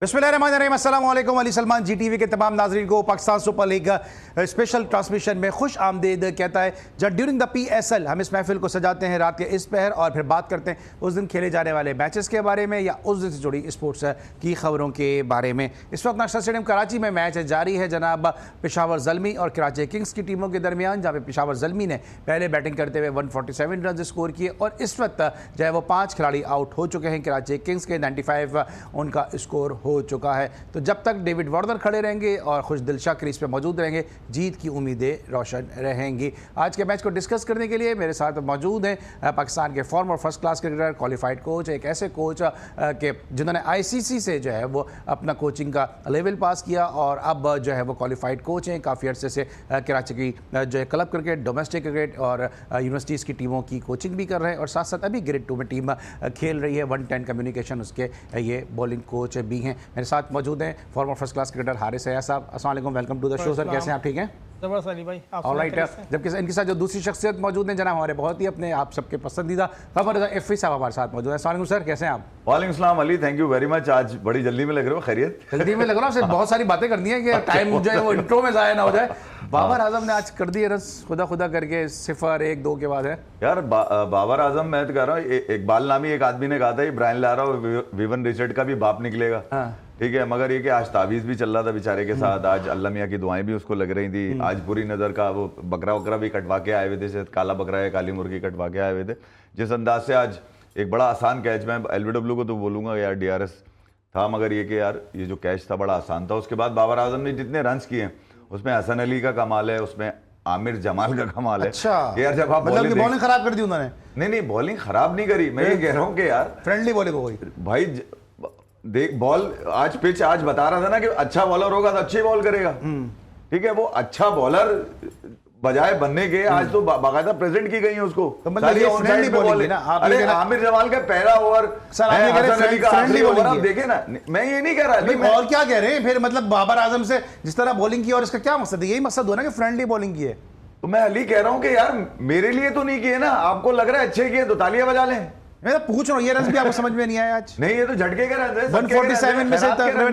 बिस्मिल्लाहिर्रहमानिर्रहीम, अस्सलाम वालेकुम। अली सलमान GTV के तमाम नाजरीन को Pakistan super league special transmission में खुश आमदीद कहता है। जब ड्यूरिंग द PSL हम इस महफिल को सजाते हैं रात के इस पहर और फिर बात करते हैं उस दिन खेले जाने वाले मैचेस के बारे में या उस दिन से जुड़ी स्पोर्ट्स की खबरों के बारे में। इस वक्त नक्शा स्टेडियम कराची में मैच जारी है जनाब पेशावर ज़ल्मी और कराची किंग्स की टीमों के दरमियान, जहाँ पे पेशावर ज़ल्मी ने पहले बैटिंग करते हुए 147 रन स्कोर किए और इस वक्त जो है वो 5 खिलाड़ी आउट हो चुके हैं। कराची किंग्स के 95 उनका स्कोर हो चुका है। तो जब तक डेविड वार्नर खड़े रहेंगे और खुश दिलशाह क्रीज पे मौजूद रहेंगे, जीत की उम्मीदें रोशन रहेंगी। आज के मैच को डिस्कस करने के लिए मेरे साथ मौजूद हैं पाकिस्तान के farmer first class cricketer, qualified coach, एक ऐसे कोच के जिन्होंने ICC से जो है वो अपना कोचिंग का लेवल पास किया और अब जो है वो क्वालिफाइड कोच हैं। काफ़ी अर्से से कराची की जो है क्लब क्रिकेट, डोमेस्टिक क्रिकेट और यूनिवर्सिटीज़ की टीमों की कोचिंग भी कर रहे हैं और साथ साथ अभी ग्रेड 2 में टीम खेल रही है। 110 कम्युनिकेशन उसके ये बॉलिंग कोच भी हैं। मेरे साथ मौजूद हैं former first class cricketer Haris Ayaz साहब। अस्सलाम वालेकुम, welcome to the show sir. कैसे हैं आप? ठीक हैं? जबरदस्त अली भाई, आप ऑलराइट। जबकि इनके साथ जो दूसरी शख्सियत मौजूद हैं जनाब हमारे बहुत ही अपने आप सबके पसंदीदा खबर FI साहब हमारे साथ मौजूद है। अस्सलाम वालेकुम सर, कैसे हैं आप? वालेकुम सलाम Ali, thank you very much. आज बड़ी जल्दी में लग रहे हो, खैरियत? जल्दी में लग रहा हूँ, बहुत सारी बातें करनी है कि टाइम जो है वो इंट्रो में ज़ाया ना हो जाए। बाबर आजम ने आज कर दिए रन खुदा खुदा करके 0, 1, 2 के बाद है यार। बाबर आजम, मैं तो कह रहा हूँ इकबाल नामी एक आदमी ने कहा था ब्रायन लारा और विवन रिचर्ड का भी बाप निकलेगा। ठीक है, मगर ये कि आज तावीज़ भी चल रहा था बेचारे के साथ, आज अल्लाह मियाँ की दुआएं भी उसको लग रही थी। आज बुरी नज़र का वो बकरा वकरा भी कटवा के आए हुए थे, शायद काला बकरा है, काली मुर्गी कटवा के आए हुए थे। जिस अंदाज से आज एक बड़ा आसान कैच, मैं LBW को तो बोलूँगा यार DRS था, मगर ये कि यार ये जो कैच था बड़ा आसान था। उसके बाद बाबर आजम ने जितने रन्स किए उसमें हसन अली का कमाल है, उसमें आमिर जमाल का कमाल है। अच्छा यार, जब आप मतलब बॉलिंग खराब कर दी उन्होंने? नहीं, बॉलिंग खराब नहीं करी, मैं ये कह रहा हूँ कि यार फ्रेंडली बॉलिंग हो गई भाई। देख बॉल आज पिच आज बता रहा था ना कि अच्छा बॉलर होगा तो अच्छी बॉल करेगा। ठीक है, वो अच्छा बॉलर बजाय बनने के आज तो बाकायदा प्रेजेंट की गई है उसको। तो मतलब ये फ्रेंडली बॉलिंग ना? अरे आमिर जमाल का पहला ओवर सर, आप ये कह रहे हैं फ्रेंडली बॉलिंग, आप देखे ना। मैं ये नहीं कह रहा और क्या कह रहे हैं फिर, मतलब बाबर आजम से जिस तरह बॉलिंग की और इसका क्या मकसद है? यही मकसद हो ना कि फ्रेंडली बॉलिंग की है। तो मैं अली कह रहा हूं कि यार मेरे लिए तो नहीं किए ना, आपको लग रहा है अच्छे किए तो तालियां बजा लें। मैं तो पूछ रहा हूँ, ये रन भी आपको समझ में नहीं आया आज? नहीं, ये तो झटके के रन है। 147 में से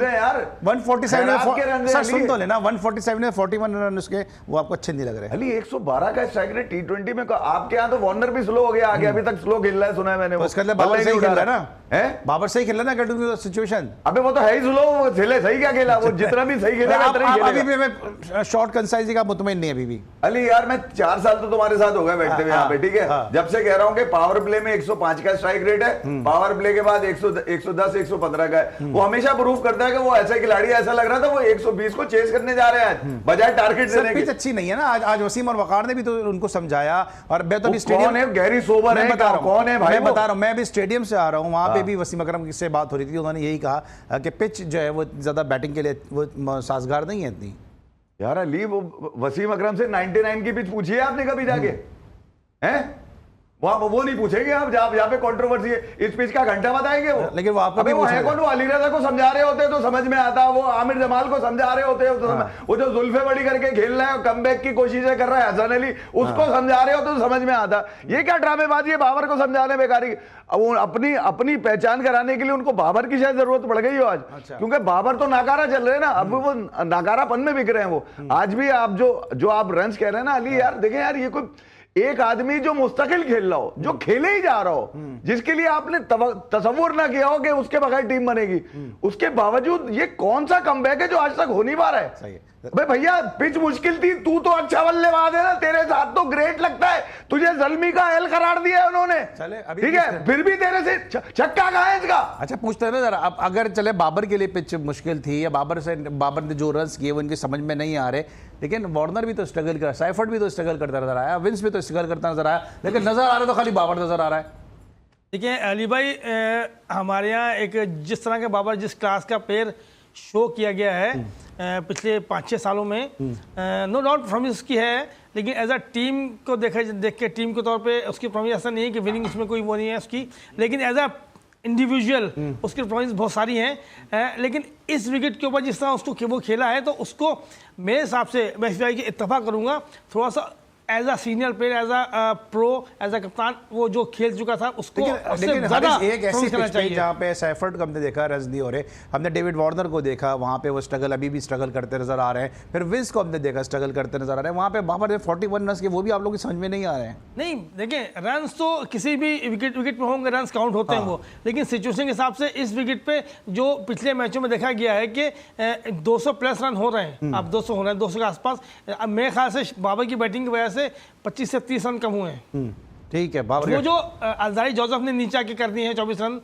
यार 147 सर सुन तो लेना, 147 में 41 रन उसके, वो आपको अच्छे नहीं लग रहे? अली 112 का स्ट्राइक रेट T20 में आपके यहाँ तो वार्नर भी स्लो हो गया आगे, अभी तक स्लो खेल रहा है, सुना है मैंने। बाबर सही खेल रहा है ना? है बाबर सही खेल रहा है ना सिचुएशन? अबे वो तो है ही स्लो, वो खेले सही क्या खेला, वो जितना भी सही खेला अभी भी मैं शॉर्ट कंसाइजी का मुतमईन नहीं अभी भी। अली यार मैं 4 साल तो तुम्हारे साथ हो गए बैठते हुए यहाँ पे, ठीक है? जब से कह रहा हूँ कि पावर प्ले में 105 का स्ट्राइक रेट है, पावर प्ले के बाद 110 115 का है। वो हमेशा प्रूव करता है कि वो ऐसा खिलाड़ी, ऐसा लग रहा था वो 120 को चेस करने जा रहे हैं बजाय टारगेट देने के। अच्छी नहीं है ना आज वसीम और वकार ने भी तो उनको समझाया। और मैं तो कौन है गैरी सोबर है, कौन है भाई? मैं बता रहा हूँ, मैं भी स्टेडियम से आ रहा हूँ, वहां पे भी वसीम अकरम से बात हो रही थी, उन्होंने यही कहा कि पिच जो है वो ज्यादा बैटिंग के लिए वो साजगार नहीं है इतनी। यार अली वो वसीम अकरम से 99 की पिच पूछी है आपने कभी जाके? हैं वहां वो नहीं पूछेंगे आप, जहाँ पे कंट्रोवर्सी है इस पिच का घंटा बताएंगे वो। लेकिन वो आपको भी वो है कौन? वो अली रजा को समझा रहे होते तो समझ में आता, वो आमिर जमाल को समझा रहे होते तो वो जो जुल्फे बड़ी करके खेल रहा है, कमबैक की कोशिशें कर रहा है हसन अली, उसको समझा रहे होते तो समझ में आता। ये क्या ड्रामेबाजी है बाबर को समझाने बेकारी? वो अपनी पहचान कराने के लिए उनको बाबर की शायद जरूरत पड़ गई हो आज। क्योंकि बाबर तो नाकारा चल रहे हैं ना, अब वो नाकारापन में बिक रहे हैं वो। आज भी आप जो आप रन कह रहे हैं ना अली, यार देखें यार, ये कोई एक आदमी जो मुस्तकिल खेल रहा हो, जो खेले ही जा रहा हो, जिसके लिए आपने तसव्वुर ना किया हो कि उसके बगैर टीम बनेगी, उसके बावजूद ये कौन सा कमबैक है जो आज तक हो नहीं पा रहा है? सही है भाई। भैया पिच मुश्किल थी, तू तो अच्छा बल्लेबाज है ना, तेरे साथ तो ग्रेट लगता है, तुझे ज़ल्मी का एल करार दिया है उन्होंने, ठीक है? फिर भी तेरे से छक्का कहाँ है इसका? अच्छा पूछते हैं ना जरा, अब अगर चले बाबर के लिए पिच मुश्किल थी या बाबर ने जो रन किए वो इनकी समझ में नहीं आ रहे, लेकिन वार्नर भी तो स्ट्रगल कर, साइफर्ट भी तो स्ट्रगल करता नजर आया, विंस भी तो स्ट्रगल करता नजर आया, लेकिन नजर आ रहा तो खाली बाबर नजर आ रहा है। देखिए अली भाई, हमारे यहाँ एक जिस तरह के बाबर जिस क्लास का प्लेयर शो किया गया है पिछले 5-6 सालों में, नो डाउट परफॉर्मेंस की है, लेकिन एज अ टीम को देख के टीम के तौर पे उसकी परफॉर्मेंस ऐसा नहीं है कि विनिंग उसमें कोई वो नहीं है उसकी, लेकिन एज अ इंडिविजुअल उसकी परफॉर्मेंस बहुत सारी हैं। लेकिन इस विकेट के ऊपर जिस तरह उसको वो खेला है, तो उसको मेरे हिसाब से मैं इस बार की इत्तफाक करूँगा, थोड़ा सा as a senior player, as a pro, as a कप्तान, वो जो खेल चुका था उसको लेकिन एक ऐसी पिच पे जहाँ पे सैफर्ड को हमने देखा रन नहीं हो रहे, हमने डेविड वार्नर को देखा वहाँ पे वो स्ट्रगल अभी भी स्ट्रगल करते नजर आ रहे हैं, फिर विंस को हमने देखा स्ट्रगल करते नजर आ रहे हैं, वहाँ पे बाबर ने 41 रन के वो भी आप लोगों की समझ में नहीं आ रहे हैं। नहीं देखिए, रन तो किसी भी विकेट पे होंगे, रन काउंट होते हैं वो, लेकिन सिचुएशन के हिसाब से इस विकेट पे जो पिछले मैचों में देखा गया है कि 200 प्लस रन हो रहे हैं, अब 200 हो रहे हैं, 200 के आसपास। अब मेरे ख्याल से बाबर की बैटिंग की वजह से 25 से 30 रन कम हुए हैं। ठीक है, बाबर वो जो अलजारी जोसेफ ने नीचे आके कर दिए हैं 24 रन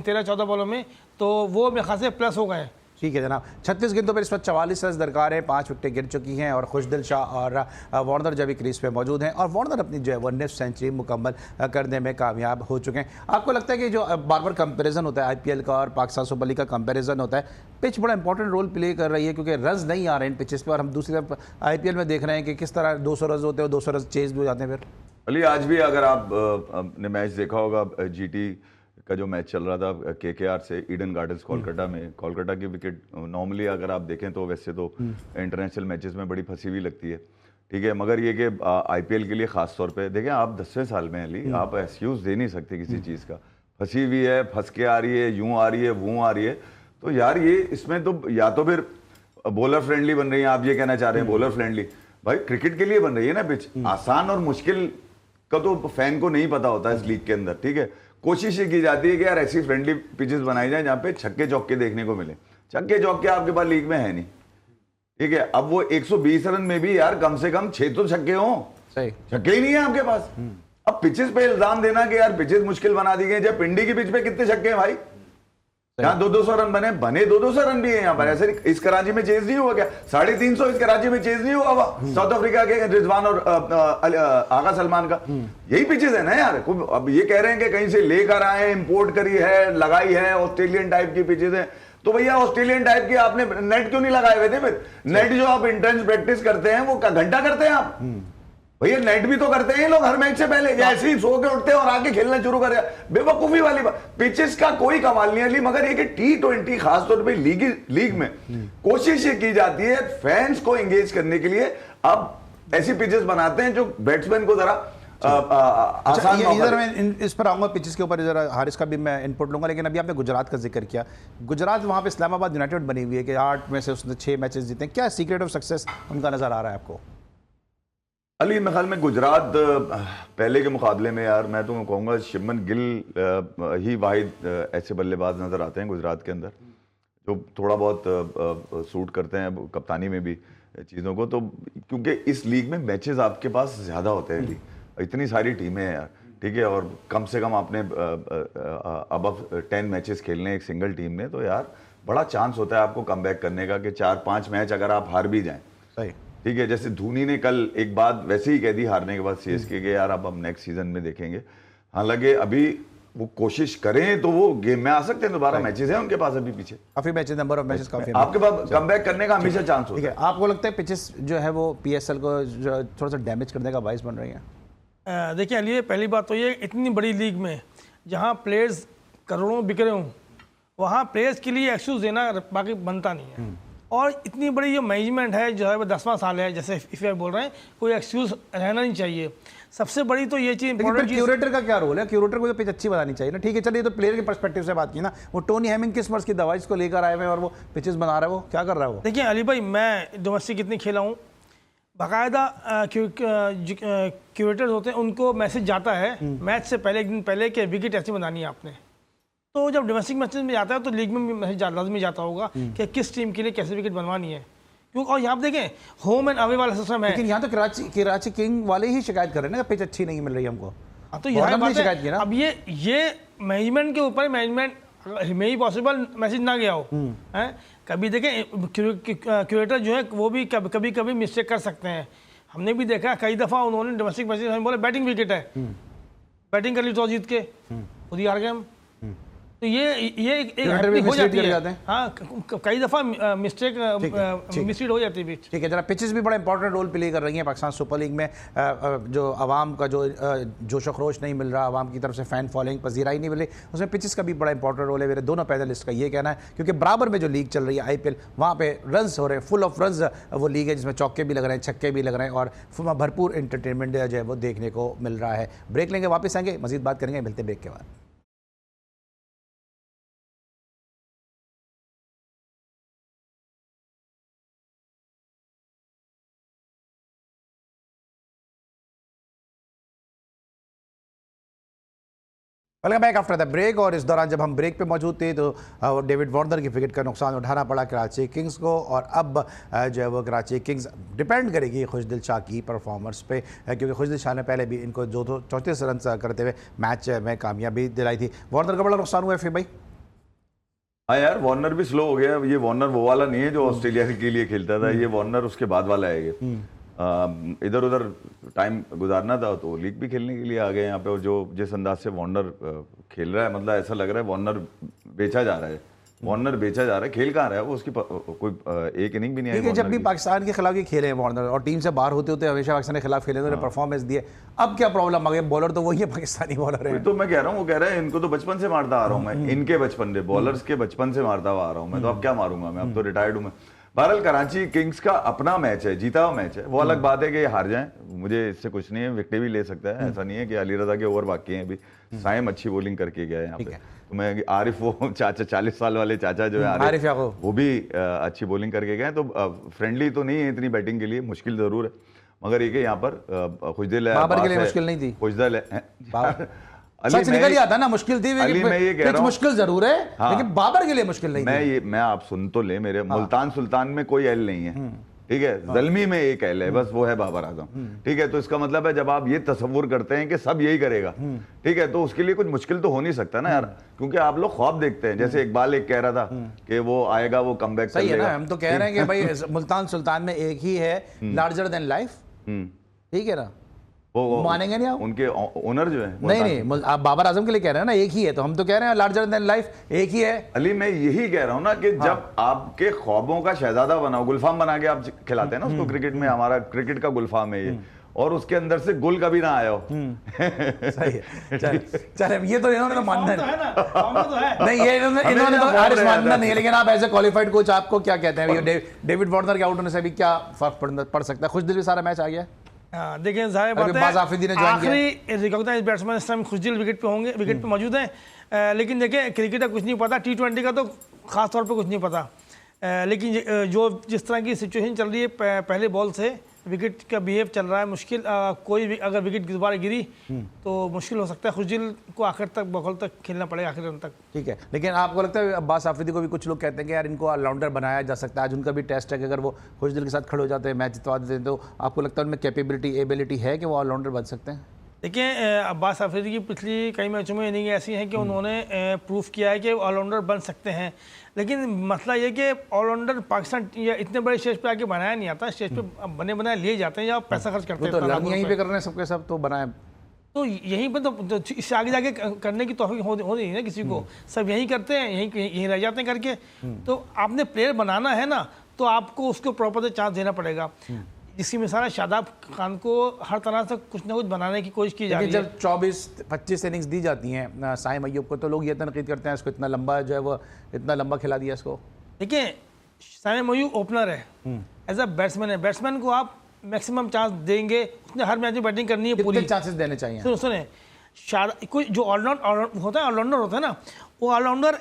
13-14 बॉलों में, तो वो मेरे ख्याल से प्लस हो गए। ठीक है जनाब, 36 गेंदों पर इस वक्त 44 रन दरकार है, 5 विकेटें गिर चुकी हैं और खुशदिल शाह और वार्नर जब भी क्रीज पे मौजूद हैं और वार्नर अपनी जो है 100 सेंचुरी मुकम्मल करने में कामयाब हो चुके हैं। आपको लगता है कि जो बार बार कंपैरिजन होता है आईपीएल का और पाकिस्तान सुपर लीग का कंपैरिजन होता है, पिच बड़ा इंपॉर्टेंट रोल प्ले कर रही है क्योंकि रन नहीं आ रहे हैं इन पिचेस पर, और हम दूसरी तरफ आईपीएल में देख रहे हैं कि किस तरह 200 रन होते हैं, 200 रन चेज भी हो जाते हैं। फिर अली, आज भी अगर आपने मैच देखा होगा, जीटी का जो मैच चल रहा था केकेआर से ईडन गार्डन्स कोलकाता में, कोलकाता की विकेट नॉर्मली अगर आप देखें तो वैसे तो इंटरनेशनल मैचेस में बड़ी फंसी हुई लगती है, ठीक है, मगर ये कि आईपीएल के लिए खास तौर पे देखें, आप 10वें साल में अली आप एक्सक्यूज दे नहीं सकते किसी चीज़ का, फंसी हुई है, फंस के आ रही है, यूं आ रही है, वो आ रही है, तो यार ये इसमें तो या तो फिर बॉलर फ्रेंडली बन रही है, आप ये कहना चाह रहे हैं बॉलर फ्रेंडली, भाई क्रिकेट के लिए बन रही है ना पिच, आसान और मुश्किल का तो फैन को नहीं पता होता इस लीग के अंदर, ठीक है। कोशिश ये की जाती है कि यार ऐसी फ्रेंडली पिचेस बनाई जाए जहां पे छक्के चौके देखने को मिले, छक्के चौके आपके पास लीग में है नहीं, ठीक है। अब वो 120 रन में भी यार कम से कम 6 तो छक्के हों, सही छक्के ही नहीं है आपके पास। अब पिचेस पे इल्जाम देना कि यार पिचेस मुश्किल बना दी गई, जब पिंडी की पिच पे कितने छक्के हैं भाई, यहाँ 200 रन बने 200 रन भी है यहाँ पर, ऐसे इस कराची में चेज नहीं हुआ क्या, 350 इस कराची में चेज नहीं हुआ साउथ अफ्रीका के रिजवान और आगा सलमान का, यही पिचेस है ना यार। अब ये कह रहे हैं कि कहीं से लेकर आए, इंपोर्ट करी है, लगाई है, ऑस्ट्रेलियन टाइप की पिचेस है, तो भैया ऑस्ट्रेलियन टाइप की आपने नेट क्यों नहीं लगाए हुए थे? फिर नेट जो आप इंटेंस प्रैक्टिस करते हैं वो घंटा करते हैं आप, भैया नेट भी तो करते हैं लोग हर मैच से पहले, ऐसे ही सो के उठते हैं और आके खेलना शुरू कर, बेवकूफी वाली बात। पिचेस का कोई कमाल नहीं है, मगर ये कि T20 खासतौर पे लीग में कोशिश ये की जाती है फैंस को एंगेज करने के लिए, अब ऐसी पिचेस बनाते हैं जो बैट्समैन को जरा आसान इधर मैं इस पर आऊंगा पिचेस के ऊपर, जरा हारिस का भी मैं इनपुट लूंगा, लेकिन अभी आपने गुजरात का जिक्र किया, गुजरात वहां पे इस्लामाबाद यूनाइटेड बनी हुई है कि 8 में से उसने 6 मैचेस जीते, क्या सीक्रेट ऑफ सक्सेस उनका नजर आ रहा है आपको? अली मेरे ख्याल में गुजरात पहले के मुकाबले में यार मैं तो कहूँगा शिमन गिल ही वाहिद ऐसे बल्लेबाज नज़र आते हैं गुजरात के अंदर जो थोड़ा बहुत सूट करते हैं कप्तानी में भी चीज़ों को, तो क्योंकि इस लीग में मैचेस आपके पास ज़्यादा होते हैं अली, इतनी सारी टीमें हैं यार, ठीक है, और कम से कम आपने अब 10 मैचेस खेलने एक सिंगल टीम ने, तो यार बड़ा चांस होता है आपको कमबैक करने का कि 4-5 मैच अगर आप हार भी जाएं, सही, ठीक है। जैसे धोनी ने कल एक बात वैसे ही कह दी हारने के बाद सीएसके के, यार अब हम नेक्स्ट सीजन में देखेंगे, हालांकि अभी वो कोशिश करें तो वो गेम में आ सकते हैं, दोबारा मैचेस हैं उनके पास अभी पीछे, काफी मैचेस, नंबर ऑफ मैचेस काफी, आपके पास कमबैक करने का हमेशा चांस होता है। आपको लगता है पिचेस जो है वो पीएसएल को थोड़ा सा डैमेज करने का बाइस बन रही है? देखिए अली, पहली बात तो ये इतनी बड़ी लीग में जहाँ प्लेयर्स करोड़ों बिक रहे हों, वहाँ प्लेयर्स के लिए एक्सक्यूज देना बाकी बनता नहीं है, और इतनी बड़ी ये मैनेजमेंट है जो है वो 10वां साल है, जैसे इफ़ बोल रहे हैं, कोई एक्सक्यूज रहना नहीं चाहिए। सबसे बड़ी तो ये चीज़, क्यूरेटर का क्या रोल है? क्यूरेटर को तो पिच अच्छी बनानी चाहिए ना, ठीक है, चलिए तो प्लेयर के पर्सपेक्टिव से बात की ना, वो टोनी हेमिंग किस मर्ज की दवाई को लेकर आए हुए और वो पिचेस बना रहा है, वो क्या कर रहा है वो? देखिए अली भाई, मैं डोमेस्टिक कितनी खेला हूँ, बाकायदा क्यूरेटर्स होते हैं, उनको मैसेज जाता है मैच से पहले, एक दिन पहले कि विकेट ऐसी बनानी है आपने, तो जब डोमेस्टिक मैचेस में जाता है तो लीग में भी मैसेज लाजमी जाता होगा कि किस टीम के लिए कैसे विकेट बनवानी है, क्योंकि और यहाँ पे देखें होम एंड अवे वाला सिस्टम है। लेकिन यहाँ तो कराची किंग वाले ही शिकायत कर रहे हैं ना, पिच अच्छी नहीं मिल रही हमको, तो यहाँ शिकायत की ना। अब ये मैनेजमेंट के ऊपर, मैनेजमेंट में ही पॉसिबल मैसेज ना गया हो, है कभी देखें क्यूरेटर जो है वो भी कभी मिस्टेक कर सकते हैं, हमने भी देखा कई दफ़ा उन्होंने डोमेस्टिक मैचेस में बोले बैटिंग विकेट है, बैटिंग कर ली टॉस जीत के खुद ही हार गए हम, तो ये एक भी हो जाती कर है। जाते हैं। हाँ, कई दफ़ा मिस्टेक मिसरीड हो जाती है। ठीक है, जरा पिचेस भी बड़ा इंपॉर्टेंट रोल प्ले कर रही हैं पाकिस्तान सुपर लीग में। जो आवाम का जो जोश खरोश नहीं मिल रहा, आवाम की तरफ से फ़ैन फॉलोइंग पजीराई नहीं मिल रही, उसमें पिचेस का भी बड़ा इंपॉर्टेंट रोल है। मेरे दोनों पैनलिस्ट का ये कहना है, क्योंकि बराबर में जो लीग चल रही है IPL, वहाँ पे रन्स हो रहे हैं, फुल ऑफ रन्स वो लीग है, जिसमें चौके भी लग रहे हैं, छक्के भी लग रहे हैं और भरपूर इंटरटेनमेंट जो है वो देखने को मिल रहा है। ब्रेक लेंगे, वापस आएंगे, मजीद बात करेंगे, मिलते ब्रेक के बाद। Welcome back after the break. और इस दौरान जब हम ब्रेक पे मौजूद थे तो डेविड वार्नर की विकेट का नुकसान उठाना पड़ा कराची किंग्स को, और अब जो है वो कराची किंग्स डिपेंड करेगी खुशदिल शाह की परफॉर्मेंस पे, क्योंकि खुशदिल शाह ने पहले भी इनको 34 रन करते हुए मैच में कामयाबी दिलाई थी। वार्नर का बड़ा नुकसान हुआ है फिर भाई। हाँ यार, वार्नर भी स्लो हो गया। ये वार्नर वो वाला नहीं है जो ऑस्ट्रेलिया के लिए खेलता था, ये वार्नर उसके बाद वाला है। ये इधर उधर टाइम गुजारना था तो लीग भी खेलने के लिए आ गए यहाँ पे। और जो जिस अंदाज से वार्नर खेल रहा है, मतलब ऐसा लग रहा है वार्नर बेचा जा रहा है। वार्नर बेचा जा रहा है, खेल कहाँ रहा है वो, उसकी कोई एक इनिंग भी नहीं आई। जब भी पाकिस्तान के खिलाफ ही खेले हैं वार्नर, और टीम से बाहर होते होते हमेशा पाकिस्तान के खिलाफ खेले, उन्होंने परफॉर्मेंस दिए। अब क्या प्रॉब्लम आ गई? बॉलर तो वही है, पाकिस्तानी बॉलर है। तो मैं कह रहा हूँ, वो कह रहे हैं इनको तो बचपन से मारता आ रहा हूँ मैं, इनके बचपन से, बॉलर्स के बचपन से मारता हुआ आ रहा हूँ मैं, तो अब क्या मारूंगा मैं, अब तो रिटायर्ड हूँ मैं। बहरहाल कराची किंग्स का अपना मैच है, जीता हुआ मैच है। वो अलग बात है कि हार जाएं, मुझे इससे कुछ नहीं है, विकेट भी ले सकता है। ऐसा नहीं है कि अली रजा के ओवर बाकी हैं अभी। साइम अच्छी बॉलिंग करके गया है यहाँ पे। तो मैं आरिफ, वो चाचा 40 साल वाले चाचा जो है आरिफ, वो भी अच्छी बॉलिंग करके गए। तो फ्रेंडली तो नहीं है इतनी बैटिंग के लिए, मुश्किल जरूर है, मगर ये कि यहाँ पर खुशदिल है, बाबर के लिए मुश्किल नहीं थी। खुशदिल है, सच निकल ही आता ना, मुश्किल थी। अली मैं ये कह रहा हूं, मुश्किल जरूर है, हाँ, लेकिन बाबर के लिए मुश्किल नहीं। मैं आप सुन तो ले मेरे, मुल्तान सुल्तान में कोई एल नहीं है, ठीक है, जल्मी में एक एल है बस, वो है बाबर आजम। ठीक है, तो इसका मतलब है जब आप ये तस्वुर करते हैं कि सब यही करेगा, ठीक है, तो उसके लिए कुछ मुश्किल तो हो नहीं सकता ना यार, क्योंकि आप लोग ख्वाब देखते हैं। जैसे इकबाल एक कह रहा था कि वो आएगा, वो कमबैक सही है ना। हम तो कह रहे हैं कि भाई मुल्तान सुल्तान में एक ही है, लार्जर देन लाइफ, ठीक है ना। वो मानेंगे नहीं आप? उनके ओनर जो है, नहीं आप बाबर आजम के लिए कह रहे हैं ना, एक ही है, तो हम तो कह रहे हैं लार्जर देन लाइफ एक ही है। अली मैं यही कह रहा हूं ना कि जब आपके ख्वाबों का शहजादा बनाओ, गुलफाम बना के आप खिलाते हैं ना उसको, क्रिकेट में हमारा क्रिकेट का गुलफाम है ये, और उसके अंदर से गुल कभी ना आया हो। सही है, चल ये तो इन्होंने तो मानना है नहीं, ये इन्होंने तो हारिस मानना नहीं है, लेकिन आप एज ए क्वालिफाइड कोच आपको क्या कहते हैं डेविड वार्नर के आउट होने से भी क्या फर्क पड़ सकता है? खुशदिल भी सारा मैच आ गया। देखिए जाहिर बात है, आखिरी रिकॉग्नाइज्ड बैट्समैन इस टाइम खुशदिल विकेट पे होंगे, विकेट पे मौजूद हैं। लेकिन देखिए क्रिकेट का कुछ नहीं पता, T20 का तो खास तौर पे कुछ नहीं पता। लेकिन जो जिस तरह की सिचुएशन चल रही है, पहले बॉल से विकेट का बिहेव चल रहा है मुश्किल, कोई भी अगर विकेट दोबारा गिरी तो मुश्किल हो सकता है। खुशदिल को आखिर तक बॉल तक खेलना पड़ेगा, आखिर रन तक। ठीक है, लेकिन आपको लगता है अब्बास आफरीदी को भी कुछ लोग कहते हैं कि यार इनको ऑलराउंडर बनाया जा सकता है, आज उनका भी टेस्ट है कि अगर वो खुशदिल के साथ खड़े हो जाते हैं, मैच जितवा देते हैं, तो आपको लगता है उनमें कैपेबिलिटी एबिलिटी है कि वो ऑलराउंडर बन सकते हैं? देखिए अब्बास आफरीदी की पिछली कई मैचों में इनिंग ऐसी हैं कि उन्होंने प्रूफ किया है कि ऑलराउंडर बन सकते हैं। लेकिन मसला ये कि ऑलराउंडर पाकिस्तान या इतने बड़े स्टेज पे आके बनाया नहीं आता, स्टेज पे बने बनाए लिए जाते हैं या पैसा खर्च करते हैं। तो यहीं पे कर रहे हैं सबके सब, तो बनाए तो यहीं पर तो इससे आगे जाके करने की तौफीक हो नहीं है ना किसी को, सब यहीं करते हैं, यहीं रह जाते हैं करके। तो आपने प्लेयर बनाना है ना, तो आपको उसको प्रॉपर चांस देना पड़ेगा। जिसकी मिसाल है शादाब खान को हर तरह से कुछ ना कुछ बनाने की कोशिश की जा रही है। जब 24-25 इनिंग्स दी जाती हैं साइम अय्यूब को, तो लोग ये तनकीद करते हैं इसको इतना लंबा जो है वो इतना लंबा खिला दिया इसको। देखिए साइम अय्यूब ओपनर है, एज अ बैट्समैन है, बैट्समैन को आप मैक्सिमम चांस देंगे, उसने हर मैच में बैटिंग करनी है, पूरी चांसेस देने चाहिए। सुने कोई जो ऑलराउंडर होता है, ऑलराउंडर होता है ना, वो ऑलराउंडर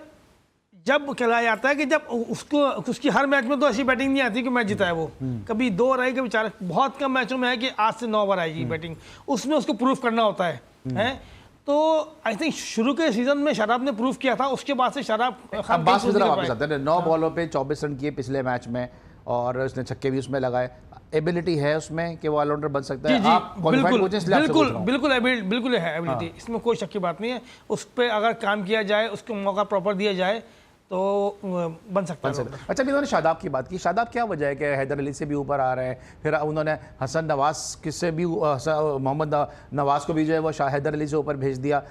जब खिलाया जाता है कि जब उसको उसकी हर मैच में तो ऐसी बैटिंग नहीं आती कि मैच जिताए वो, कभी 2 ओवर आई, कभी 4, बहुत कम मैचों में है कि 8 से 9 ओवर आएगी बैटिंग, उसमें उसको प्रूफ करना होता है। तो आई थिंक शुरू के सीजन में शराब ने प्रूफ किया था, उसके बाद से शराब वापस आते हैं। 9 बॉलों पे 24 रन किए पिछले मैच में, और उसने छक्के भी उसमें लगाए। एबिलिटी है उसमें कि वो ऑलराउंडर बन सकता है। आप बिल्कुल है एबिलिटी, इसमें कोई शक की बात नहीं है। उस पर अगर काम किया जाए, उसको मौका प्रॉपर दिया जाए तो बन सकता है। अच्छा, भी उन्होंने शादाब की बात की। शादाब क्या वजह है कि हैदर अली से भी ऊपर आ रहे हैं, फिर उन्होंने हसन नवाज से भी, मोहम्मद नवाज को भी जो है वो हैदर अली से ऊपर भेज दिया।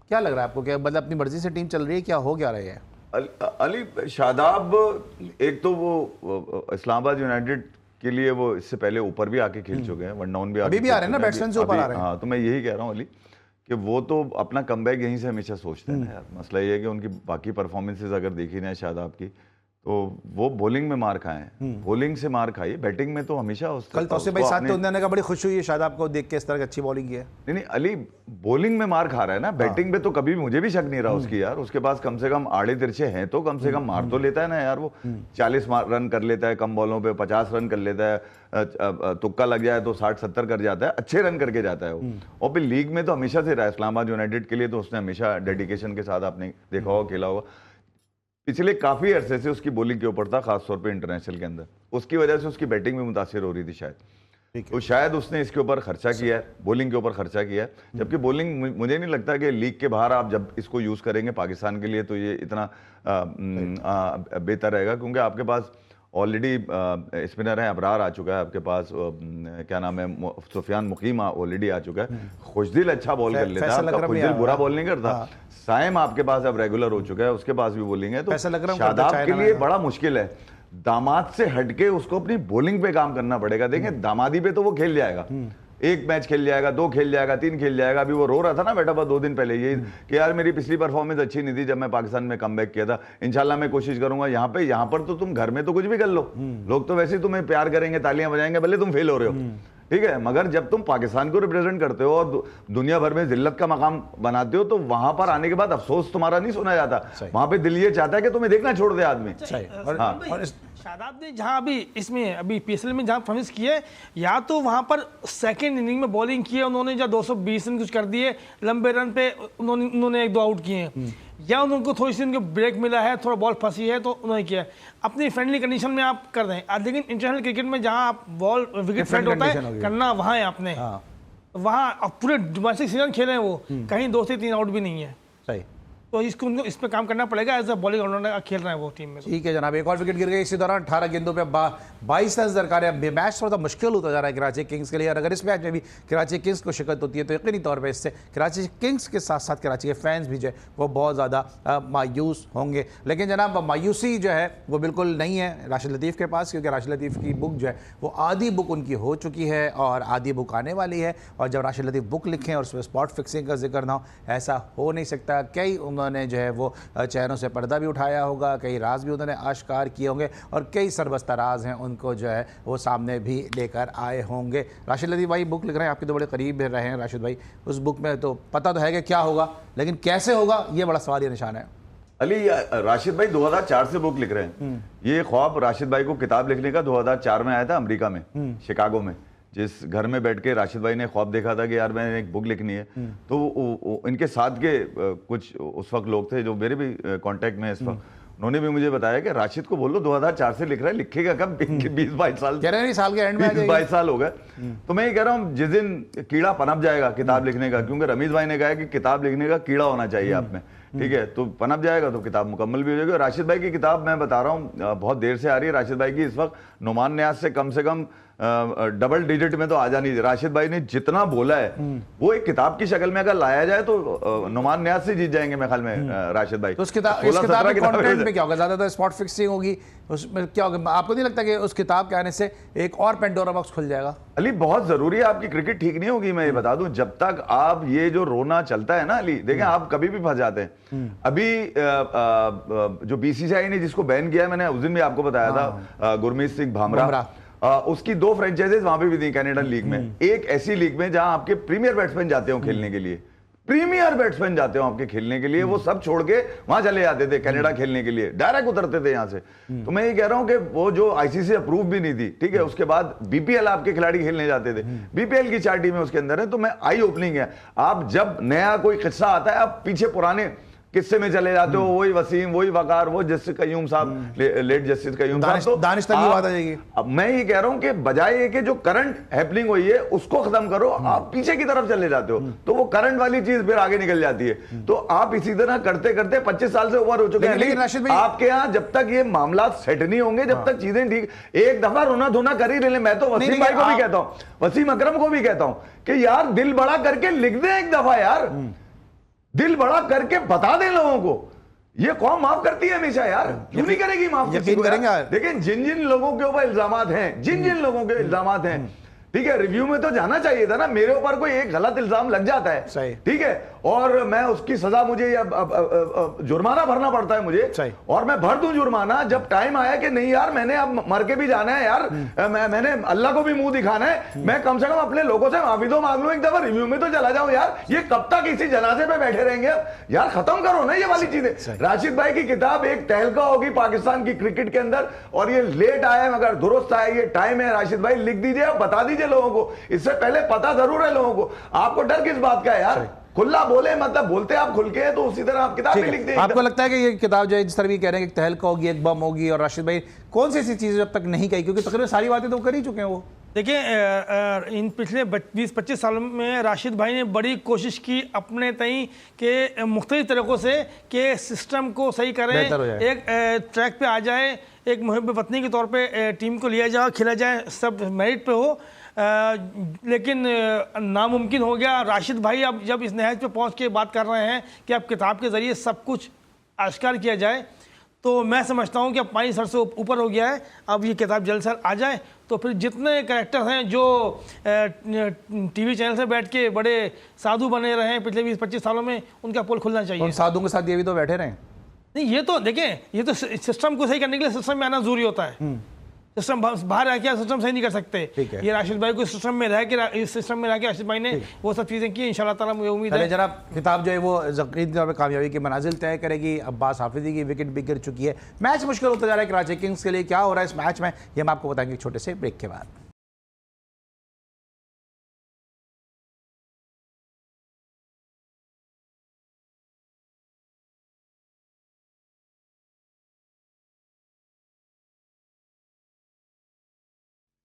क्या लग रहा है आपको, क्या मतलब अपनी मर्जी से टीम चल रही है, क्या हो क्या रही है? अली शादाब एक तो वो इस्लामाबाद यूनाइटेड के लिए वो इससे पहले ऊपर भी आके खेल चुके हैं, वन डाउन भी अभी भी आ रहे हैं ना, बैट्समैन से ऊपर आ रहे हैं। हाँ, तो मैं यही कह रहा हूँ अली कि वो तो अपना कमबैक यहीं से हमेशा सोचते हैं ना यार। मसला ये है कि उनकी बाकी परफॉर्मेंसेज अगर देखी ना शादाब की, तो वो बॉलिंग में मार खाए हैं, बॉलिंग से मार खाई, बैटिंग में तो हमेशा कल तौसीफ भाई साथ थे, उन्होंने कहा बड़ी खुशी हुई है शादाब को देख के, इस तरह की अच्छी बॉलिंग की है। नहीं अली, बॉलिंग में मार खा रहा है ना, बैटिंग में तो कभी मुझे भी शक नहीं रहा उसकी यार। उसके पास कम से कम आड़े तिरछे हैं, तो कम से कम मार तो लेता है ना यार। वो 40 रन कर लेता है कम बॉलों पे, 50 रन कर लेता है, तुक्का लग जाए तो 60-70 कर जाता है, अच्छे रन करके जाता है वो। और फिर लीग में तो हमेशा से रहा है इस्लामाबाद यूनाइटेड के लिए, तो उसने हमेशा डेडिकेशन के साथ, आपने देखा होगा, खेला होगा। पिछले काफी अरसे से उसकी बॉलिंग के ऊपर था, खासतौर पे इंटरनेशनल के अंदर। उसकी वजह से उसकी बैटिंग भी मुतासिर हो रही थी शायद, तो शायद उसने इसके ऊपर खर्चा किया है, बॉलिंग के ऊपर खर्चा किया है। जबकि बॉलिंग मुझे नहीं लगता कि लीग के बाहर आप जब इसको यूज करेंगे पाकिस्तान के लिए तो ये इतना बेहतर रहेगा, क्योंकि आपके पास ऑलरेडी स्पिनर है, अबरार आ चुका है आपके पास, क्या नाम है, सुफियान मुकीम ऑलरेडी आ चुका है, खुशदिल अच्छा बॉल कर लेता है, खुशदिल बुरा बॉल नहीं करता, साइम आपके पास अब रेगुलर हो चुका है, उसके पास भी बॉलिंग है। तो शादाब के लिए बड़ा मुश्किल है, दामाद से हटके उसको अपनी बॉलिंग पे काम करना पड़ेगा। देखें दामादी पे तो वो खेल जाएगा, एक मैच खेल जाएगा, 2 खेल जाएगा, 3 खेल जाएगा। अभी वो रो रहा था ना बेटा 2 दिन पहले ये कि यार मेरी पिछली परफॉर्मेंस अच्छी नहीं थी जब मैं पाकिस्तान में कमबैक किया था, इंशाल्लाह मैं कोशिश करूंगा। यहाँ पर तो तुम घर में तो कुछ भी कर लो, लोग तो वैसे ही तुम्हें प्यार करेंगे, तालियां बजाएंगे, भले तुम फेल हो रहे हो, ठीक है, मगर जब तुम पाकिस्तान को रिप्रेजेंट करते हो और दुनिया भर में जिल्लत का मकाम बनाते हो, तो वहां पर आने के बाद अफसोस तुम्हारा नहीं सुना जाता, वहां पे दिल ये चाहता है कि तुम्हें देखना छोड़ दे आदमी। और शादाब ने जहां अभी पीएसएल में जहां परफॉर्मेंस की है, या तो वहां पर सेकंड इनिंग में बॉलिंग की है उन्होंने, जब 220 रन कुछ कर दिए लंबे रन पे, उन्होंने 1-2 आउट किए हैं, या उनको थोड़ी सी उनको ब्रेक मिला है, थोड़ा बॉल फंसी है तो उन्होंने किया है। अपनी फ्रेंडली कंडीशन में आप कर दें, लेकिन इंटरनेशनल क्रिकेट में जहां आप बॉल विकेट फ्रंट होता है करना, वहां है आपने, वहां पूरे डोमेस्टिक सीजन खेले हैं वो, कहीं 2 से 3 आउट भी नहीं है। सही, तो इसको उनको इस पे काम करना पड़ेगा, एज अ बॉलिंग ऑलराउंडर खेल रहा है वो टीम में। ठीक है जनाब, एक और विकेट गिर गई इसी दौरान, 18 गेंदों पे 22 रन दरकार है। मैच थोड़ा सा मुश्किल होता जा रहा है कराची किंग्स के लिए, और अगर इस मैच में भी कराची किंग्स को शिकस्त होती है तो यकीनी तौर पर इससे कराची किंग्स के साथ साथ कराची के फैंस भी जो है वो बहुत ज़्यादा मायूस होंगे। लेकिन जनाब मायूसी जो है वो बिल्कुल नहीं है राशिद लतीफ़ के पास, क्योंकि राशिद लतीफ़ की बुक जो है वो आधी बुक उनकी हो चुकी है और आधी बुक आने वाली है। और जब राशिद लतीफ़ बुक लिखें और उसमें स्पॉट फिक्सिंग का जिक्र ना हो, ऐसा हो नहीं सकता। कई उन्होंने जो है वो चेहरों से पर्दा भी उठाया होगा, कई राज भी उन्होंने आश्कार किए होंगे, और कई सरबस्ता राज हैं उनको जो है वो सामने भी लेकर आए होंगे। राशिद लतीफ़ भाई बुक लिख रहे हैं, आपके तो बड़े करीब रहे हैं राशिद भाई, उस बुक में तो पता तो है कि क्या होगा, लेकिन कैसे होगा ये बड़ा सवाल या निशान है। अली राशिद भाई 2004 से बुक लिख रहे हैं। ये ख्वाब राशिद भाई को किताब लिखने का 2004 में आया था अमेरिका में, शिकागो में। जिस घर में बैठ के राशिद भाई ने ख्वाब देखा था कि यार मैंने एक बुक लिखनी है, तो इनके साथ के कुछ उस वक्त लोग थे जो मेरे भी कांटेक्ट में इस वक्त, उन्होंने भी मुझे बताया कि राशिद को बोलो 2004 से लिख रहा है, लिखेगा कब? 20-22 साल, साल के एंड में 22 साल हो गए। तो मैं ये कह रहा हूँ जिस दिन कीड़ा पनप जाएगा किताब लिखने का, क्योंकि रमीज भाई ने कहा है कि किताब लिखने का कीड़ा होना चाहिए आप में, ठीक है, तो पनप जाएगा तो किताब मुकम्मल भी हो जाएगी। राशिद भाई की किताब मैं बता रहा हूँ बहुत देर से आ रही है राशिद भाई की, इस वक्त नुमान न्याज से कम डबल डिजिट में तो आ जानी थी। राशिद भाई ने जितना बोला है वो एक किताब की शक्ल में अगर लाया जाए तो नुमान न्याज से जीत जाएंगे मेरे ख्याल में राशिद भाई। तो इस किताब के कंटेंट में क्या होगा? ज्यादातर स्पॉट फिक्सिंग होगी, उसमें क्या होगा? आपको नहीं लगता कि उस किताब के आने से एक और पेंडोरा बॉक्स खुल जाएगा? अली बहुत जरूरी है, आपकी क्रिकेट ठीक नहीं होगी। मैं ये बता दूं, जब तक आप ये जो रोना चलता है ना अली, देखें आप कभी भी फंस जाते हैं। अभी जो बीसीसीआई ने जिसको बैन किया है, मैंने उस दिन भी आपको बताया था, गुरमीत सिंह भामरा, उसकी 2 फ्रेंचाइजीज वहां पे भी थी कैनेडा लीग में। एक ऐसी लीग में जहां आपके प्रीमियर बैट्समैन जाते हो खेलने के लिए, प्रीमियर बैट्समैन जाते हो आपके खेलने के लिए, वो सब छोड़ के वहां चले जाते थे कनाडा खेलने के लिए, डायरेक्ट उतरते थे यहां से। तो मैं ये कह रहा हूं कि वो जो आईसीसी अप्रूव भी नहीं थी, ठीक है, उसके बाद बीपीएल आपके खिलाड़ी खेलने जाते थे, बीपीएल की 4 टीमें उसके अंदर है। तो मैं आई ओपनिंग है, आप जब नया कोई किस्सा आता है आप पीछे पुराने किस्से में चले जाते हो, वही वसीम, वही वकार, वो जस्टिस कयूम साहब, लेट जस्टिस कयूम साहब, तो दानिश तक बात आ जाएगी। अब मैं ये कह रहा हूं कि बजाय ये कि जो करंट हैपनिंग हुई है उसको खत्म करो, आप पीछे की तरफ चले जाते हो, तो वो करंट वाली चीज फिर आगे निकल जाती है। तो आप इसी तरह करते करते 25 साल से ओवर हो चुके हैं। लेकिन आपके यहाँ जब तक ये मामला सेट नहीं होंगे, जब तक चीजें ठीक, एक दफा रोना धोना कर ही ले। मैं तो वसीम भाई को भी कहता हूं, वसीम अकरम को भी कहता हूं कि यार दिल बड़ा करके लिख दे एक दफा यार, दिल बड़ा करके बता दें लोगों को। ये कौन माफ करती है हमेशा यार, क्यों नहीं करेगी माफ? यकीन करेंगे। लेकिन जिन जिन लोगों के ऊपर इल्जामात हैं, जिन जिन लोगों के इल्जामात हैं, ठीक है, रिव्यू में तो जाना चाहिए था ना। मेरे ऊपर कोई एक गलत इल्जाम लग जाता है, सही, ठीक है, और मैं उसकी सजा, मुझे जुर्माना भरना पड़ता है मुझे, और मैं भर दूं जुर्माना। जब टाइम आया कि नहीं यार, मैंने अब मर के भी जाना है यार, मैंने अल्लाह को भी मुंह दिखाना है, मैं कम से कम अपने लोगों से माफी तो मांग लूं, एक दफा रिव्यू में तो चला जाऊं यार। ये कब तक इसी जनाजे पे बैठे रहेंगे यार? खत्म करो ना ये वाली चीजें। राशिद भाई की किताब एक तहलका होगी पाकिस्तान की क्रिकेट के अंदर, और ये लेट आया मगर दुरुस्त आया, ये टाइम है। राशिद भाई लिख दीजिए और बता दीजिए लोगों को, इससे पहले पता जरूर है लोगों को। आपको डर किस बात का है यार? खुला बोले, मतलब बोलते आप खुल के, तो उसी तरह आप किताब भी लिख दें। आपको लगता है कि ये किताब जो है, जिस तरह भी कह रहे हैं कि तहलका होगी, एक बम होगी, और राशिद भाई कौन सी ऐसी चीजें जब तक नहीं कही, क्योंकि तकरीबन सारी बातें तो कर ही चुके हैं वो। देखिए, इन पिछले 20-25 सालों में राशिद भाई ने बड़ी कोशिश की अपने तई के मुख्तलिफ तरीक़ों से कि सिस्टम को सही करें, एक ट्रैक पे आ जाए, एक मुहिब वतनी के तौर पे टीम को लिया जाए, खेला जाए, सब मेरिट पे हो। लेकिन नामुमकिन हो गया। राशिद भाई अब जब इस नहज पे पहुंच के बात कर रहे हैं कि अब किताब के ज़रिए सब कुछ आश्कार किया जाए, तो मैं समझता हूं कि अब पानी सर से ऊपर हो गया है। अब ये किताब जल्द से आ जाए तो फिर जितने कैरेक्टर्स हैं जो टीवी चैनल से बैठ के बड़े साधु बने रहे हैं पिछले 20-25 सालों में, उनका पोल खुलना चाहिए। उन साधुओं के साथ ये भी तो बैठे रहे। नहीं, ये तो देखें, ये तो सिस्टम को सही करने के लिए सिस्टम में आना जरूरी होता है। सिस्टम बाहर रह के सिस्टम सही नहीं कर सकते। ये राशिद भाई को सिस्टम में रह के, इस सिस्टम में रह के राशिद भाई ने वो सब चीज़ें की। इंशाल्लाह ताला मुझे उम्मीद है जनाब किताब जो है वो यकीनी तौर पर कामयाबी की मनाजिल तय करेगी। अब्बास हाफिज़ी की विकेट भी गिर चुकी है, मैच मुश्किल होता जा रहा है कराची किंग्स के लिए। क्या हो रहा है इस मैच में, ये हम आपको बताएंगे छोटे से ब्रेक के बाद।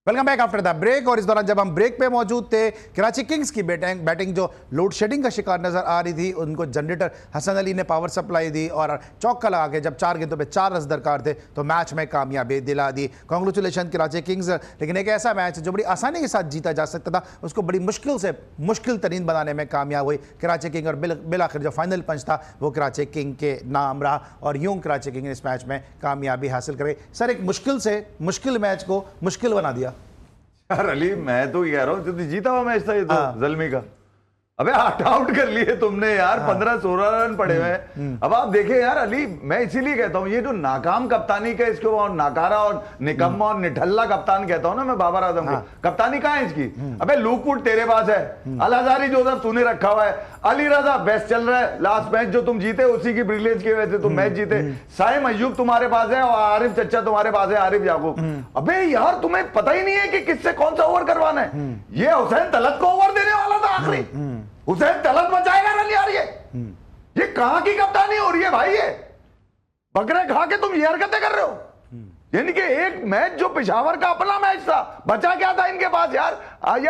Welcome back after the break. और इस दौरान जब हम ब्रेक पे मौजूद थे, कराची किंग्स की बैटिंग जो लोड शेडिंग का शिकार नजर आ रही थी, उनको जनरेटर हसन अली ने पावर सप्लाई दी और चौका लगा के जब 4 गेंदों पे 4 रन दरकार थे तो मैच में कामयाबी दिला दी। Congratulation Karachi Kings. लेकिन एक ऐसा मैच जो बड़ी आसानी के साथ जीता जा सकता था, उसको बड़ी मुश्किल से मुश्किल तरीन बनाने में कामयाब हुई कराची किंग, और बिल आखिर जो फाइनल पंच था वो कराची किंग के नाम रहा, और यूं कराची किंग ने इस मैच में कामयाबी हासिल कर गई। सर, एक मुश्किल से मुश्किल मैच को मुश्किल बना दिया। यार अली, मैं तो कह रहा हूँ जीता हुआ मैच था ये तो जल्मी का। अबे आउट कर लिए तुमने यार, 15-16 रन पड़े हुए। अब आप देखें यार अली, मैं इसीलिए कहता हूँ ये जो नाकाम कप्तानी का, इसको और नाकारा और निकम्मा और निठल्ला कप्तान कहता हूँ ना मैं बाबर आजम को। कप्तानी कहाँ है इसकी? अबे लूकपुट तेरे पास है, अल हजारी जोसेफ तूने रखा हुआ है, अली रजा बेस्ट चल रहा है, लास्ट मैच जो तुम जीते उसी की ब्रिलियंस की वजह से तुम मैच जीते। साइम अय्यूब तुम्हारे पास है और आरिफ चच्चा तुम्हारे पास है, आरिफ याकूब। अबे यार तुम्हें पता ही नहीं है कि किससे कौन सा ओवर करवाना है। ये हुसैन तलत को ओवर देने वाला था आखिरी, हुसैन तलत बचाएगा रन यार। ये कहां की कप्तानी हो रही है भाई? ये बकरे खा के तुम ये हरकतें कर रहे हो। यानी कि एक मैच जो पेशावर का अपना मैच था, बचा क्या था इनके पास यार? ये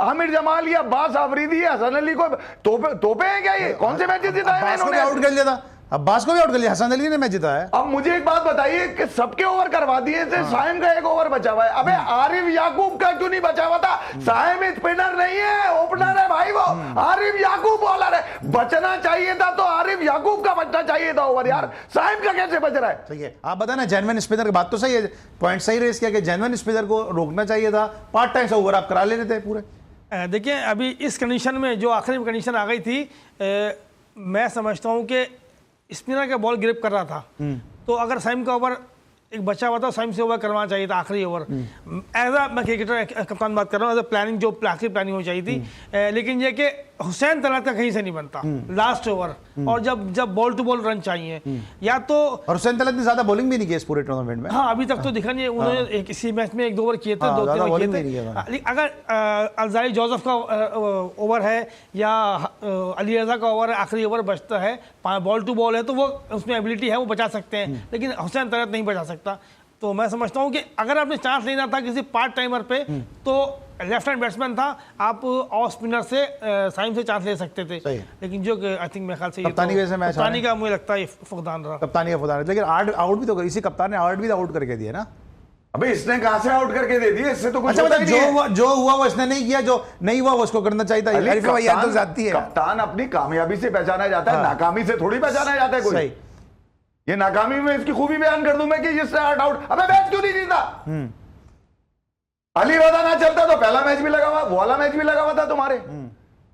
आमिर जमाल या अब्बास आफरीदी या हसन अली को तोपे हैं क्या? ये कौन से मैचेस जिताए हैं इन्होंने? आउट कर लिया था, अब्बास को भी आउट कर लिया, हसन अली ने मैच जीता है। अब मुझे एक बात बताइए कि सबके ओवर करवा दिए थे, साइम का एक ओवर बचा हुआ है। अबे आरिफ याकूब का क्यों नहीं बचा हुआ था? साइम स्पिनर नहीं है, ओपनर है भाई वो। आरिफ याकूब बॉलर है, बचना चाहिए था तो आरिफ याकूब का बचना चाहिए था ओवर यार। साइम का कैसे बच रहा है? सही है, आप बताना जेन्युइन स्पिनर की बात तो सही है, पॉइंट सही रेस किया कि जेन्युइन स्पिनर को रोकना चाहिए था, पार्ट टाइम से ओवर आप करा लेते थे पूरे। देखिए, अभी इस कंडीशन में जो आखिरी कंडीशन आ गई थी, मैं समझता हूँ कि स्पिनर का बॉल ग्रिप कर रहा था, तो अगर साइम का ओवर एक बचा हुआ था, साइम से ओवर करवाना चाहिए था आखिरी ओवर। एज अ मैं क्रिकेटर कप्तान बात कर रहा हूँ, एज अ प्लानिंग जो आखिरी प्लानिंग होनी चाहिए थी। लेकिन ये कि हुसैन तलत का कहीं से नहीं बनता लास्ट ओवर, और जब बॉल टू बॉल रन चाहिए या तो। और हुसैन तलत ने ज्यादा बॉलिंग भी नहीं की इस पूरे टूर्नामेंट में। हाँ, अभी तक तो दिखा नहीं है। उन्होंने एक इसी मैच में 1-2 ओवर किए थे, 2-3 ओवर किए थे। अगर अलजारी जोसेफ का ओवर है या अली रजा का ओवर आखिरी ओवर बचता है, बॉल टू बॉल है, तो वो उसमें एबिलिटी है, वो बचा सकते हैं। लेकिन हुसैन तलत नहीं बचा सकता। तो मैं समझता हूँ कि अगर आपने चांस लेना था किसी पार्ट टाइमर पे, तो लेफ्ट हैंड बैट्समैन था, आप ऑफ स्पिनर से साइम से चांस ले सकते थे। लेकिन जो आई थिंक मेरे ख्याल से कप्तानी का मुझे लगता है फुकदान रहा। कप्तानी का फुकदान, लेकिन आउट भी तो इसी कप्तान ने आउट भी आउट करके दिया ना। अबे इसने कहां से आउट करके दे दिए, इससे तो कुछ अच्छा होता मतलब ही नहीं है। जो हुआ वो इसने नहीं किया, जो नहीं हुआ वो उसको करना चाहिए था। अली, अली भाई यार तो जाती है। कप्तान अपनी कामयाबी से पहचाना जाता है, नाकामी से थोड़ी पहचाना जाता है कोई। सही। ये नाकामी में इसकी खूबी बयान कर दूं मैं कि जिससे आउट, अबे मैच क्यों नहीं जीता? अली रजा ना चलता तो पहला मैच भी लगा हुआ, वो वाला मैच भी लगा हुआ था तुम्हारे।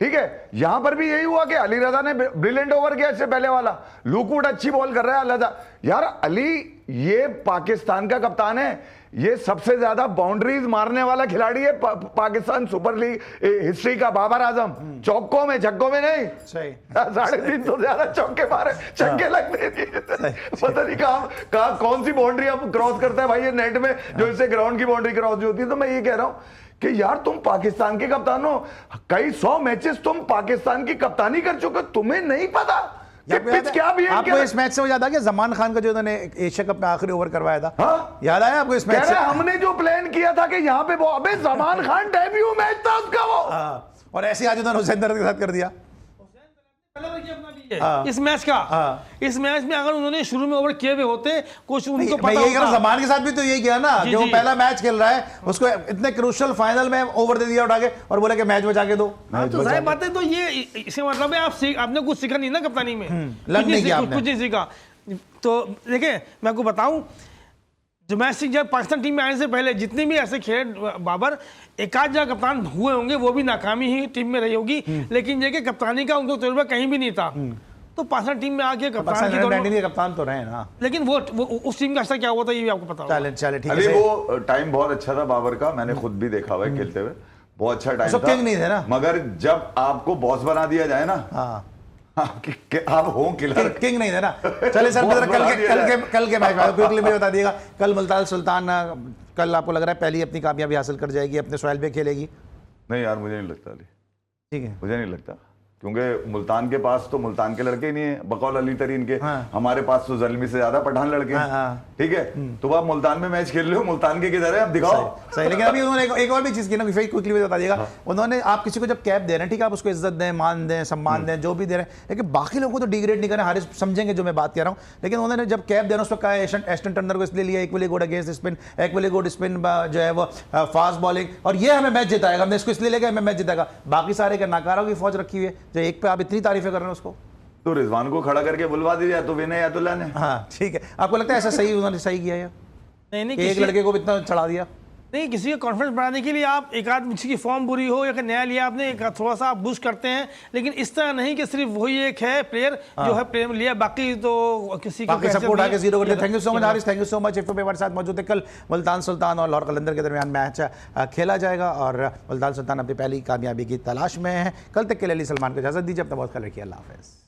ठीक है, यहां पर भी यही हुआ कि अली रजा ने ब्रिलियंट ओवर किया, इससे पहले वाला लुकवुड अच्छी बॉल कर रहा है अली रजा। यार अली ये पाकिस्तान का कप्तान है, ये सबसे ज्यादा बाउंड्रीज मारने वाला खिलाड़ी है पाकिस्तान सुपर लीग हिस्ट्री का, बाबर आजम। चौकों में छक्कों में नहीं, सही 350 ज्यादा चौके मारे, छक्के लगते नहीं। पता नहीं कहां कौन सी बाउंड्री अब क्रॉस करता है भाई ये नेट में, जो इससे ग्राउंड की बाउंड्री क्रॉस होती है। तो मैं ये कह रहा हूं कि यार तुम पाकिस्तान के कप्तान हो, कई 100 मैचेस तुम पाकिस्तान की कप्तानी कर चुके, तुम्हें नहीं पता कि पिच क्या भी है। आपको इस मैच से वो याद आ गया जमान खान का जो उन्होंने एशिया कप में आखिरी ओवर करवाया था? हाँ? याद आया आपको इस मैच से? हमने जो प्लान किया था कि यहाँ पे वो, अबे जमान खान डेब्यू मैच था उसका वो। और ऐसे आज उन्होंने हुसैन दर्द के साथ कर दिया इस मैच का। इस मैच में अगर उन्होंने शुरू में ओवर किए हुए होते, कुछ उनको मैं पता यही कह रहा हूं, होता। जमान के साथ भी तो यही किया ना जी, कि वो जी। पहला मैच खेल रहा है, उसको इतने क्रूशियल फाइनल में ओवर दे दिया उठा के और बोला कि मैच बचा के दो। तो जाहिर बात है, तो ये इससे मतलब है आपने कुछ सीखा नहीं ना कप्तानी में, लर्न नहीं किया आपने। कुछ नहीं सीखा। तो देखिए मैं आपको बताऊं, जुमैर सिंह जब पाकिस्तान टीम में आने से पहले जितने भी ऐसे खेले बाबर, एक आध जगह कप्तान हुए होंगे, वो भी नाकामी ही टीम में रही होगी, लेकिन ये कि कप्तानी का उनको तजुर्बा कहीं भी नहीं था। तो पाकिस्तान टीम में आके कप्तान की के कप्तान तो रहे ना, लेकिन वो उस टीम का ऐसा क्या हुआ था ये भी आपको पता होगा। चले ठीक अली है। वो टाइम बहुत अच्छा था बाबर का, मैंने खुद भी देखा हुआ है खेलते हुए, बहुत अच्छा टाइम था। किंग नहीं थे ना, मगर जब आपको बॉस बना दिया जाए ना, आप हो किलर, किंग नहीं थे ना। चले सर कल के मैच में क्विकली भी बता दिएगा। कल मुल्तान सुल्तान कल आपको लग रहा है पहली अपनी कामयाबी हासिल कर जाएगी, अपने सोहेल पे खेलेगी? नहीं यार मुझे नहीं लगता अली, ठीक है मुझे नहीं लगता, क्योंकि मुल्तान के पास तो मुल्तान के लड़के ही नहीं है बकौल अली तरीन के। हाँ। हमारे पास तो जलमी से ज्यादा पठान लड़के हैं। हाँ। ठीक है, तो आप मुल्तान में मैच खेल रहे हो, मुल्तान के किधर है आप दिखाओ। सही। लेकिन अभी उन्होंने एक और भी चीज की ना, क्विकली भी बता दिएगा। उन्होंने आप किसी को जब कैप दे रहे हैं, ठीक है, आप उसको इज्जत दें, मान दें, सम्मान दें, जो भी दे रहे हैं, लेकिन बाकी लोगों को तो डिग्रेड नहीं करें। हारिस समझेंगे जो मैं बात कर रहा हूँ। लेकिन उन्होंने जब कैप देना, उस पर कहा एस्टन टर्नर को इसलिए लिया, equally good against spin, equally good spin जो है वो फास्ट बॉलिंग, और ये हमें मैच जिताएगा, हमने इसको इसलिए लेके हमें मैच जिताएगा। बाकी सारे के नाकारों की फौज रखी हुई है, जो एक पे आप इतनी तारीफें कर रहे हैं उसको। तो रिजवान को खड़ा करके बुलवा दीजिए, या तो विनय या तो लाने। हाँ ठीक है, आपको लगता है ऐसा सही उन्होंने सही किया है? नहीं एक लड़के को इतना चढ़ा दिया? नहीं, किसी का कॉन्फिडेंस बढ़ाने के लिए आप एक आध किसी की फॉर्म बुरी हो या कि नया लिया आपने, थोड़ा सा आप बूस्ट करते हैं, लेकिन इस तरह नहीं कि सिर्फ वही एक है प्लेयर जो है प्लेयर लिया, बाकी तो किसी को सबको उठा के जीरो कर दिया। Thank you so much Haris, thank you so much. इफ़ो पे हमारे साथ मौजूद है। कल मुल्तान सुल्तान और लाहौर कलंदर के दरमियान मैच खेला जाएगा और मुल्तान सुल्तान अपनी पहली कामयाबी की तलाश में है। कल तक के लिए अली सलमान को इजाजत दीजिए, अपना बहुत ख्याल रखिए, अल्लाह हाफ़िज़।